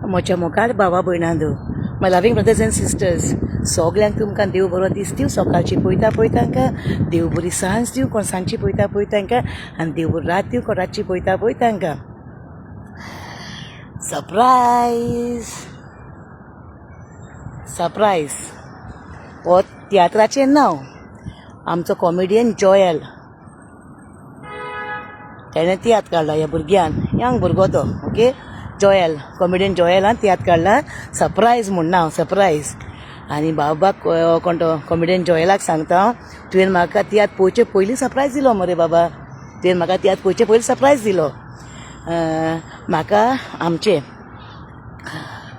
म्हज्या मोगाळ भावा भयणांदो, माय लविंग ब्रदर्स एंड सिस्टर्स, सगल्यांक तुमकां देव बरो दीस दिवं. सकाळची पळयता तांकां देव बरी सांज दिवं, कोण सांजची पळयता तांकां, आनी देव बरी रात दिवं, कोण रातची पळयता तांकां. सरप्रायज सरप्रायज हो तियात्राचें नांव. आमचो कॉमेडियन जॉयल ताणें तियात्र काडला ह्या भुरग्यान, यंग भुरगो तो. ओके, जॉयल, कॉमेडियन जॉयलान तियात्र काडला. सरप्रायज म्हूण नांव, सरप्रायज. आनी बाबाक कोण तो कॉमेडियन जॉयलाक सांगता, तुवें म्हाका तियात्र पळोवचे पयलीं सरप्रायज दिलो मरे बाबा, तुवें म्हाका तियात्र पळोवचे पयलीं सरप्रायज दिलो.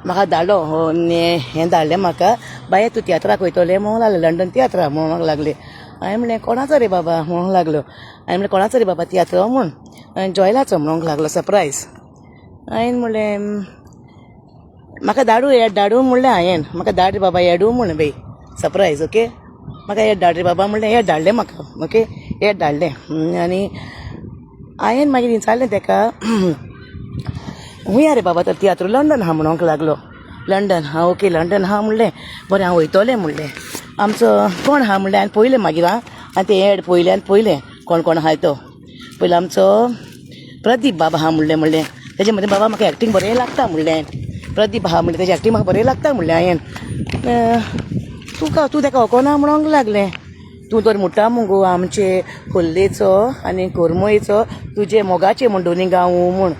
म्हाका धाडलो हें धाडलें म्हाका, बाये तूं तियात्राक वयतलें म्हणूंक लागलें, लंडन तियात्राक म्हणूंक लागलें. हांवें म्हणलें कोणाचो रे बाबा म्हणूंक लागलो. हांवें म्हणलें कोणाचो रे बाबा तियात्र म्हूण, जॉयलाचो म्हणूंक लागलो सरप्रायज. हांवें म्हणलें म्हाका धाडू म्हणलें, हांवें म्हाका धाड रे बाबा येडू म्हण बे सरप्रायज. ओके, म्हाका हें धाड रे बाबा म्हणलें, हें धाडलें म्हाका. ओके, हें धाडलें. आनी हांवें मागीर विचारलें ताका, हुंय रे बाबा तर तियात्र लंडन हा म्हणूंक लागलो. लंडन हा, ओके लंडन हा म्हणलें, बरें हांव वयतलें म्हणलें. आमचो कोण हा म्हणलें, हांवें पयलें मागीर आनी तें एड पयलें कोण कोण आहाय तो. पयलो आमचो प्रदीप बाबा हा म्हणलें. तेजे मदें बाबा म्हाका एक्टींग बरें लागता म्हणलें. प्रदीप हा म्हणलें, तेजें एक्टींग म्हाका बरें लागता म्हणलें. हांवें तूं ताका वळखना म्हणूंक लागलें. तूं तर म्हणटा मुगो आमचे खोल्लेचो आनी कोरमयचो तुजे मोगाचें म्हण दोनी गांव म्हूण.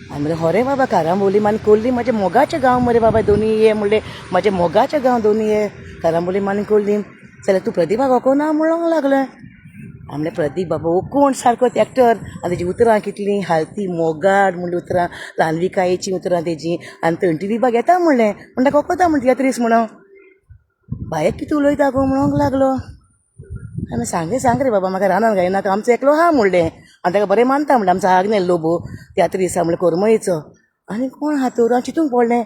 हांवें म्हणलें हरे बाबा, कारांबोलीम आनी कोल्ली म्हाजे मोगाचे गांव मरे बाबा दोनी हे म्हणलें. म्हाजे मोगाचे गांव दोनी हे कारांबोलीम आनी कोल्लीम. जाल्यार तूं प्रदीपाक वळखना म्हणूंक लागलें. हांवें म्हणलें प्रदीप बाबा ओकूण सारको एक्टर, आनी तेजी उतरां कितलीं हालती मोगाड म्हणली उतरां, ल्हानविकायेचीं उतरां तेजीं, आनी थंटी विभाग येता म्हणलें. पूण ताका वळखता म्हणलें तियात्रीस म्हणून. बायक कितें उलयता गो म्हणूंक लागलो. हांवें सांग रे बाबा, म्हाका रानान गायनाका, आमचो एकलो हा म्हणलें. आनी ताका बरें मानता म्हणलें, आमचो आग्नेल लोबो तियात्रीस हा म्हणलें कोरमयेचो. आनी कोण हा तर हांव चिंतूंक पडलें.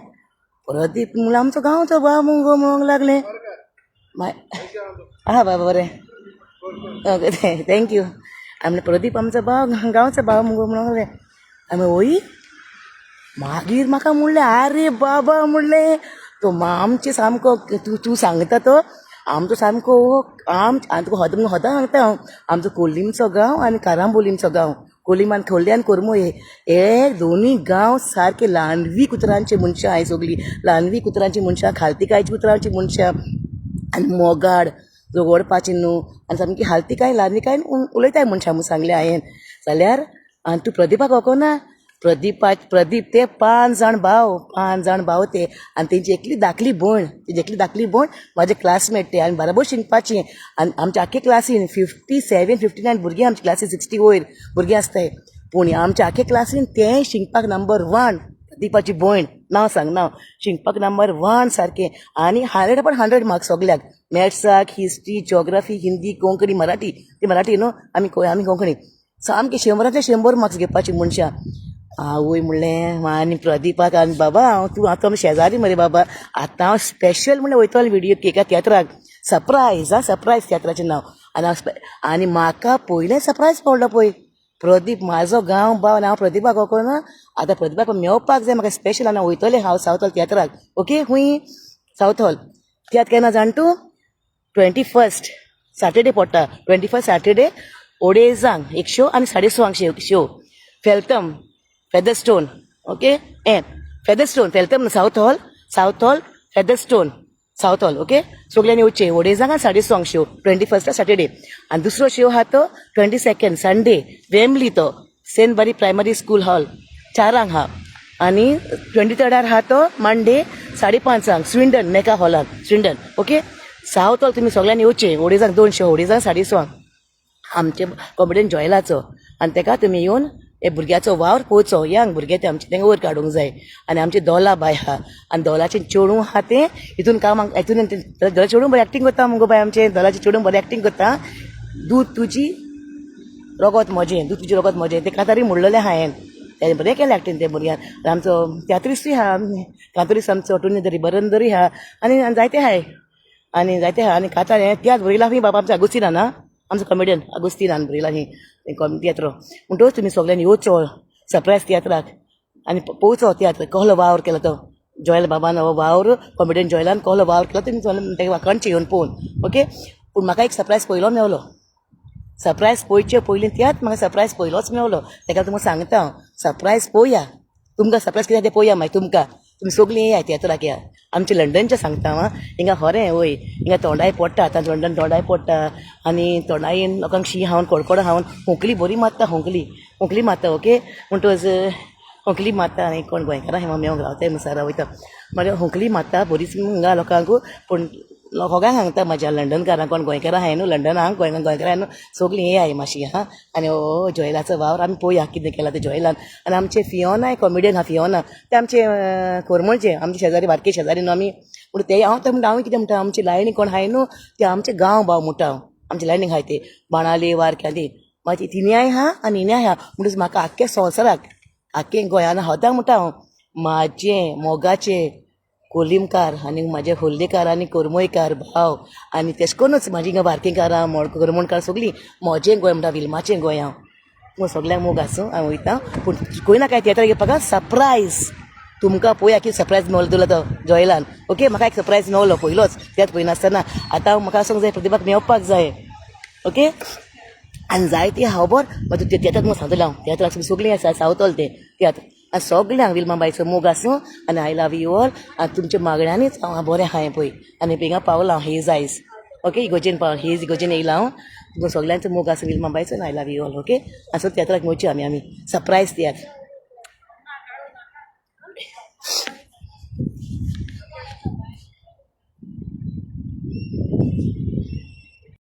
प्रदीप म्हणल्यार आमचो गांवचो भाव मुगो म्हणूंक लागलें. आहा बाबा बरें, ओके थँक्यू. हांवें म्हणलें प्रदीप आमचो भाव, गांवचो भाव मुगो म्हणूंक लागलें. हांवें ओय मागीर म्हाका म्हणलें, आरे बाबा म्हणलें तो आमचे सामको तूं सांगता तो आमचो सामको आनी तुका होदां सांगता हांव, आमचो कोल्लीमचो गांव आनी कारांबोलीमचो गांव. कोलीम आनी खोर्ले आनी कोरमोय हे दोनी गांव सारके ल्हानवी उतरांची मनशां. हांवें सगलीं ल्हानवी उतरांची मनशां, खालतिकायची उतरांची मनशां आनी मोगाड जोगोडपाची न्हू, आनी सामकी हालतिकाय ल्हानविकाय उलयताय मनशां म्हूण सांगलें हांवें. जाल्यार आनी तूं प्रदीपाक वळखना? प्रदीप ते 5 जाण भाव ते, आनी तेंची एकली धाकली भयण म्हाजे क्लासमेट ते, आनी बराबर शिंकपाची. आनी आमच्या आख्खे क्लासीन 57-59 भुरगीं आमच्या क्लासीन 60 वयर भुरगीं आसताय. पूण आमच्या आख्खे क्लासीन तें शिंकपाक नंबर 1. प्रदीपाची भयण, नांव सांग नांव, शिंकपाक नंबर 1 सारकें. आनी 100 मार्क्स सगल्याक, मॅथ्साक, हिस्ट्री, जॉग्राफी, हिंदी, कोंकणी, मराठी. ती मराठी न्हू, आमी कोंकणी. सामकी 100 मार्क्स घेवपाची मनशां. आवय म्हणलें आनी प्रदीपाक, आनी बाबा तूं आतां शेजारी मरे बाबा, आतां हांव स्पेशल म्हणलें वयतलें व्हिडियो केका तियात्राक. सरप्रायज तियात्राचें नांव. आनी म्हाका पयलें सरप्रायज पडलो पळय, प्रदीप म्हाजो गांव भाव, आनी हांव प्रदीपाक वळखना. आतां प्रदीपाक मेळपाक जाय म्हाका स्पेशल, आनी वयतलें हांव सावथ हॉल तियात्राक. ओके, हुंय सावथ हॉल तियात्र केन्ना जाण तूं? 21 सॅटर्डे पडटा. 21 सॅटर्डे ओडेजांक एक शो आनी 6:30 show. Featherstone. Okay, Featherstone Feltham Southall Featherstone Southall. Okay, सगल्यांनी येवचें. ओडेजांक 6:30 शो 21 सॅटर्डे. आनी दुसरो शो आहा तो 22 संडे वेम्बली, तो Sudbury primary school hall 4 हा. आनी 23 आहा तो मंडे 5:30 स्विंडन नेका हॉलान स्विंडन. ओके, सावथ हॉल तुमी सगल्यांनी येवचें. ओडेजांक 2 शो, ओडेजांक 6:30 आमचे कॉमेडियन जॉयलाचो. आनी ताका तुमी येवन हे भुरग्याचो वावर पळोवचो. यंग भुरगे ते आमचे, तांकां वयर काडूंक जाय. आनी आमची दोला बाय आहा, आनी दोलाचें चेडूं आहा तें हितून कामाक, हितून दोला चेडूं बरें एक्टींग करता मुगो बाय. आमचें दोलाचें चेडूं बरें एक्टींग करता. दूध तुजी रगत म्हजें तें कांतारी म्हणलेलें हांवें. तें बरें केलें एक्टींग तें भुरग्यान. आमचो तियात्रिसूय आहा, कांतोरीस आमचो टुनीदरी बरंदरी आहा, आनी जायते आहाय. आनी कांतार तियात्र बरयला खंय बाबा आमचो आगुस्तिनान ना, आमचो कॉमेडियन आगुस्तिनान बरयला खंय तियात्र. म्हणटच तुमी सगल्यांनी येवचो सरप्रायज तियात्राक आनी पळोवचो तियात्र कसलो वावर केलो तो. जॉयल बाबान हो वावर कॉमेडियन जॉयलान कसलो वावर केलो तुमी तेका वाकणचे येवन पळोवन ओके. पूण म्हाका एक सरप्रायज पयलो मेवलो. सरप्रायज पळोवचे पयलीं त्यात म्हाका सरप्रायज पयलोच मेवलो. तेका तुमकां सांगता हांव सरप्रायज पळोवया. तुमकां सरप्रायज कितें तें पळोवया मागीर तुमकां. तुमी सगळीं येयात थिएटराक या. आमचे लंडनचें सांगता हांव. हिंगा खरें वय हिंगा तोंडाय पडटा आतां लंडन तोंडाय पडटा आनी तोंडायेन लोकांक शी खावन कडकडो खावन होंकली बरी मारता होंकली मारता ओके. म्हणटच होंकली मारता आनी कोण गोंयकारां हें मेवंक रावताय मुसारा वयता मागीर होंकली मारता बरीच हिंगा लोकांक. पूण लोकांक सांगता म्हाज्या लंडनकारांक कोण गोंयकारां हाय न्हू लंडनाक गोंयकारां हाय न्हू सगळीं येयाय मातशी हां. आनी हो जॉयलाचो वावर आमी पळोवया कितें केला ते जॉयलान. आनी आमचे फियोना कॉमेडियन हा फियोना ते आमचे कोरमळचे आमचे शेजारी बारके शेजारी न्हू आमी. पूण ते हांव ते म्हणटा हांव कितें म्हणटा आमची लायणी कोण हाय न्हू ते आमचे गांव भाव म्हणटा हांव. आमचे लायणीक हाय ते बाणाले वारक्याली मागीर तिनयाय हा आनी इन्याय हा. म्हणटच म्हाका आख्खे संवसाराक आख्खे गोंयान होता म्हणटा हांव म्हाजें मोगाचें कोलिमकार आनी म्हाजे होल्लेकार आनी कोरमोयकार भाव आनी तेश कोन्नूच म्हाजी हिंगा बारकेकारां कोरमणकार सगळीं म्हजें गोंय म्हणटा विल्माचें गोंय हांव. मग सगळ्यांक मोग आसूं हांव वयतां. पूण खंय काय थिएटर घेवपाक सरप्रायज तुमकां पळोवया कितें सरप्रायज मेवलो तुला तो जॉयलान ओके. म्हाका एक सरप्रायज मेवलो पयलोच त्यात पळयनासतना. आतां म्हाका सांग जाय प्रतिभाक मेवपाक जाय ओके. आनी जाय ती खबर मागीर तूं थिएटराक म्हूण सांगतलें हांव. थिएटराक सगळीं आसा सावतल तें तियात्र आनी सगळ्यांक विल्माबाईचो मोग आसूं आनी आय लव यू ऑल. आनी तुमच्या मागण्यांनीच हांव बरें हाय पळय आनी हिंगा पावलां हांव हेज आयज ओके. इगोजेन हेज इगोजेन येयला हांव. तुमकां सगळ्यांचो मोग आसूं विल्माबाईचो आनी I love you all okay. आनी सो थिएटराक मेवची आमी सरप्रायज तियात्र.